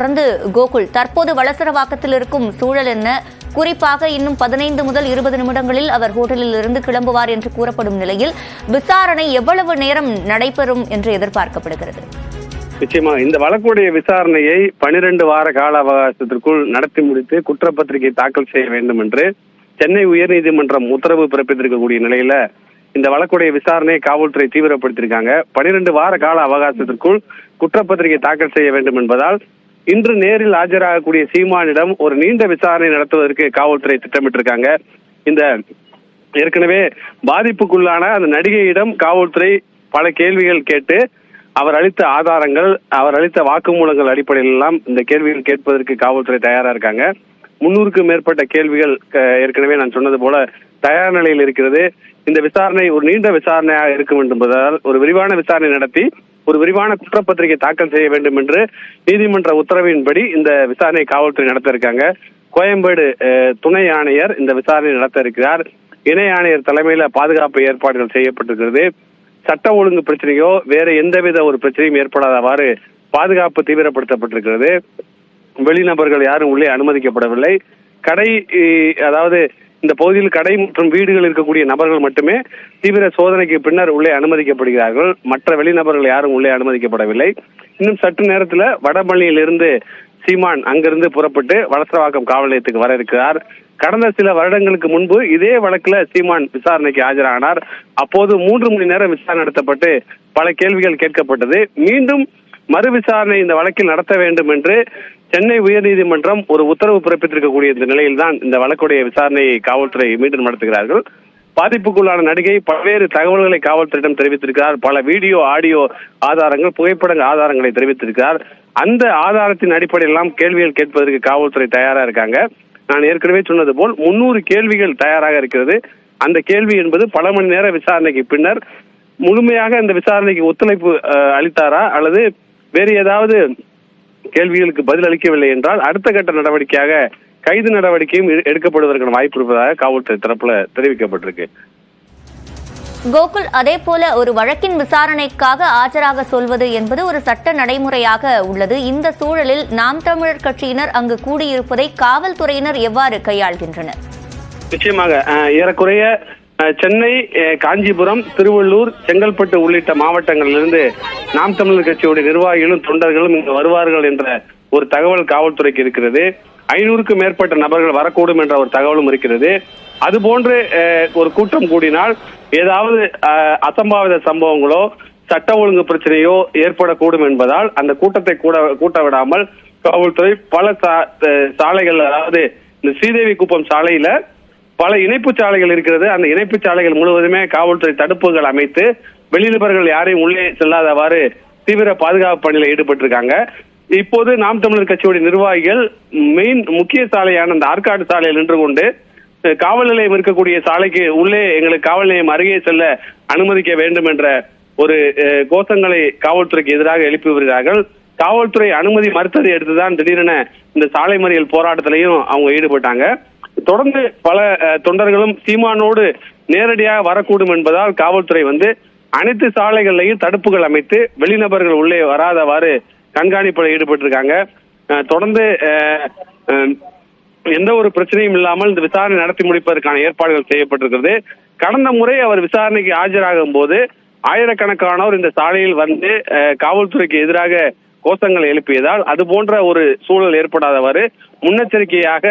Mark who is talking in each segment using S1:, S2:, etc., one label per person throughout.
S1: தொடர்ந்து கோகுல், தற்போது வளசரவாக்கத்தில் இருக்கும் சூழல் என்ன? குறிப்பாக இன்னும் 15 முதல் 20 நிமிடங்களில் அவர் ஹோட்டலில் இருந்து கிளம்புவார் என்று கூறப்படும் நிலையில் விசாரணை எவ்வளவு நேரம் நடைபெறும் என்று எதிர்பார்க்கப்படுகிறது?
S2: நிச்சயமா இந்த வழக்குடைய விசாரணையை 12 வார கால அவகாசத்திற்குள் நடத்தி முடித்து குற்றப்பத்திரிகை தாக்கல் செய்ய வேண்டும் என்று சென்னை உயர்நீதிமன்றம் உத்தரவு பிறப்பித்திருக்கக்கூடிய நிலையில இந்த வழக்குடைய விசாரணையை காவல்துறை தீவிரப்படுத்தியிருக்காங்க. 12 வார கால அவகாசத்திற்குள் குற்றப்பத்திரிகை தாக்கல் செய்ய வேண்டும் என்பதால் இன்று நேரில் ஆஜராகக்கூடிய சீமானிடம் ஒரு நீண்ட விசாரணை நடத்துவதற்கு காவல்துறை திட்டமிட்டிருக்காங்க. இந்த ஏற்கனவே பாதிப்புக்குள்ளான அந்த நடிகையிடம் காவல்துறை பல கேள்விகள் கேட்டு அவர் அளித்த ஆதாரங்கள், அவர் அளித்த வாக்குமூலங்கள் அடிப்படையில் எல்லாம் இந்த கேள்விகள் கேட்பதற்கு காவல்துறை தயாரா இருக்காங்க. 300க்கும் மேற்பட்ட கேள்விகள் ஏற்கனவே நான் சொன்னது போல தயார் நிலையில் இருக்கிறது. இந்த விசாரணை ஒரு நீண்ட விசாரணையாக இருக்கும் என்பதால் ஒரு விரிவான விசாரணை நடத்தி ஒரு விரிவான குற்றப்பத்திரிகை தாக்கல் செய்ய வேண்டும் என்று நீதிமன்ற உத்தரவின்படி இந்த விசாரணை காவல்துறை நடத்த இருக்காங்க. கோயம்பேடு துணை ஆணையர் இந்த விசாரணை நடத்த இருக்கிறார். இணை ஆணையர் தலைமையில பாதுகாப்பு ஏற்பாடுகள் செய்யப்பட்டிருக்கிறது. சட்ட ஒழுங்கு பிரச்சனையோ வேற எந்தவித ஒரு பிரச்சனையும் ஏற்படாதவாறு பாதுகாப்பு தீவிரப்படுத்தப்பட்டிருக்கிறது. வெளிநபர்கள் யாரும் உள்ளே அனுமதிக்கப்படவில்லை. கடை, அதாவது இந்த பகுதியில் கடை மற்றும் வீடுகள் இருக்கக்கூடிய நபர்கள் மட்டுமே தீவிர சோதனைக்கு பின்னர் உள்ளே அனுமதிக்கப்படுகிறார்கள். மற்ற வெளிநபர்கள் யாரும் உள்ளே அனுமதிக்கப்படவில்லை. இன்னும் சற்று நேரத்தில் வடபழனியிலிருந்து சீமான் அங்கிருந்து புறப்பட்டு வளசரவாக்கம் காவல் நிலையத்துக்கு வர இருக்கிறார். கடந்த சில வருடங்களுக்கு முன்பு இதே வழக்குல சீமான் விசாரணைக்கு ஆஜரானார். அப்போது 3 மணி நேரம் விசாரணை நடத்தப்பட்டு பல கேள்விகள் கேட்கப்பட்டது. மீண்டும் மறு விசாரணை இந்த வழக்கில் நடத்த வேண்டும் என்று சென்னை உயர்நீதிமன்றம் ஒரு உத்தரவு பிறப்பித்திருக்கக்கூடிய இந்த நிலையில்தான் இந்த வழக்குடைய விசாரணையை காவல்துறை மீண்டும் நடத்துகிறார்கள். பாதிப்புக்குள்ளான நடிகை பல்வேறு தகவல்களை காவல்துறையிடம் தெரிவித்திருக்கிறார். பல வீடியோ, ஆடியோ ஆதாரங்கள், புகைப்பட ஆதாரங்களை தெரிவித்திருக்கிறார். அந்த ஆதாரத்தின் அடிப்படையில் எல்லாம் கேள்விகள் கேட்பதற்கு காவல்துறை தயாரா இருக்காங்க. நான் ஏற்கனவே சொன்னது போல் 300 கேள்விகள் தயாராக இருக்கிறது. அந்த கேள்வி என்பது பல மணி நேர விசாரணைக்கு பின்னர் முழுமையாக அந்த விசாரணைக்கு ஒத்துழைப்பு அளித்தாரா அல்லது வேறு ஏதாவது கேள்விகளுக்கு பதில் அளிக்கவில்லை என்றால் அடுத்த கட்ட நடவடிக்கையாக கைது நடவடிக்கையும் எடுக்கப்படுவதற்கான வாய்ப்பு இருப்பதாக காவல்துறை தரப்புல தெரிவிக்கப்பட்டிருக்கு.
S1: கோகுல், அதே போல ஒரு வழக்கின் விசாரணைக்காக ஆஜராக சொல்வது என்பது ஒரு சட்ட நடைமுறையாக உள்ளது. இந்த சூழலில் நாம் தமிழர் கட்சியினர் அங்கு கூடியிருப்பதை காவல்துறையினர் எவ்வாறு கையாள்கின்றனர்?
S2: நிச்சயமாக ஏறக்குறைய சென்னை, காஞ்சிபுரம், திருவள்ளூர், செங்கல்பட்டு உள்ளிட்ட மாவட்டங்களிலிருந்து நாம் தமிழர் கட்சியுடைய நிர்வாகிகளும் தொண்டர்களும் இங்கு வருவார்கள் என்ற ஒரு தகவல் காவல்துறைக்கு இருக்கிறது. 500க்கும் மேற்பட்ட நபர்கள் வரக்கூடும் என்ற ஒரு தகவலும் இருக்கிறது. அதுபோன்று ஒரு கூட்டம் கூடினால் ஏதாவது அசம்பாவித சம்பவங்களோ சட்ட ஒழுங்கு பிரச்சனையோ ஏற்படக்கூடும் என்பதால் அந்த கூட்டத்தை கூட்ட விடாமல் காவல்துறை பல சாலைகள், அதாவது இந்த ஸ்ரீதேவி குப்பம் சாலையில பல இணைப்பு சாலைகள் இருக்கிறது. அந்த இணைப்பு சாலைகள் முழுவதுமே காவல்துறை தடுப்புகள் அமைத்து வெளிநபர்கள் யாரையும் உள்ளே செல்லாதவாறு தீவிர பாதுகாப்பு பணியில் ஈடுபட்டிருக்காங்க. இப்போது நாம் தமிழர் கட்சியுடைய நிர்வாகிகள் முக்கிய சாலையான அந்த ஆற்காடு சாலையில் நின்று கொண்டு காவல் நிலையம் இருக்கக்கூடிய சாலைக்கு உள்ளே எங்களுக்கு காவல் நிலையம் அருகே செல்ல அனுமதிக்க வேண்டும் என்ற ஒரு கோஷங்களை காவல்துறைக்கு எதிராக எழுப்பி வருகிறார்கள். காவல்துறை அனுமதி மறுத்ததை எடுத்துதான் திடீரென இந்த சாலை மறியல் போராட்டத்திலையும் அவங்க ஈடுபட்டாங்க. தொடர்ந்து பல தொண்டர்களும் சீமானோடு நேரடியாக வரக்கூடும் என்பதால் காவல்துறை அனைத்து சாலைகளிலையும் தடுப்புகள் அமைத்து வெளிநபர்கள் உள்ளே வராதவாறு கண்காணிப்பில் ஈடுபட்டிருக்காங்க. தொடர்ந்து எந்த ஒரு பிரச்சனையும் இல்லாமல் இந்த விசாரணை நடத்தி முடிப்பதற்கான ஏற்பாடுகள் செய்யப்பட்டிருக்கிறது. கடந்த முறை அவர் விசாரணைக்கு ஆஜராகும் போது ஆயிரக்கணக்கானோர் இந்த சாலையில் காவல்துறைக்கு எதிராக கோஷங்களை எழுப்பியதால் அது போன்ற ஒரு சூழல் ஏற்படாதவாறு முன்னெச்சரிக்கையாக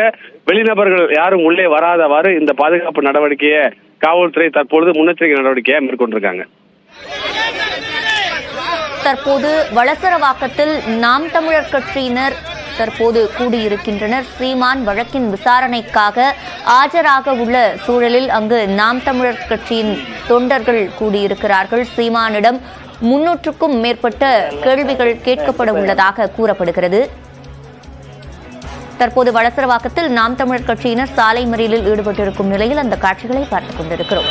S2: வெளிநபர்கள் யாரும் உள்ளே வராதவாறு இந்த பாதுகாப்பு நடவடிக்கையை காவல்துறை தற்பொழுது முன்னெச்சரிக்கை நடவடிக்கையை மேற்கொண்டிருக்காங்க.
S1: தற்போது வளசரவாக்கத்தில் நாம் தமிழர் கட்சியினர் தற்போது கூடியிருக்கின்றனர். சீமான் வழக்கின் விசாரணைக்காக ஆஜராக உள்ள சூழலில் அங்கு நாம் தமிழர் கட்சியின் தொண்டர்கள் கூடியிருக்கிறார்கள். சீமானிடம் 300க்கும் மேற்பட்ட கேள்விகள் கேட்கப்பட உள்ளதாக கூறப்படுகிறது. தற்போது வளசரவாக்கத்தில் நாம் தமிழர் கட்சியினர் சாலை மறியலில் ஈடுபட்டிருக்கும் நிலையில் அந்த காட்சிகளை பார்த்துக் கொண்டிருக்கிறோம்.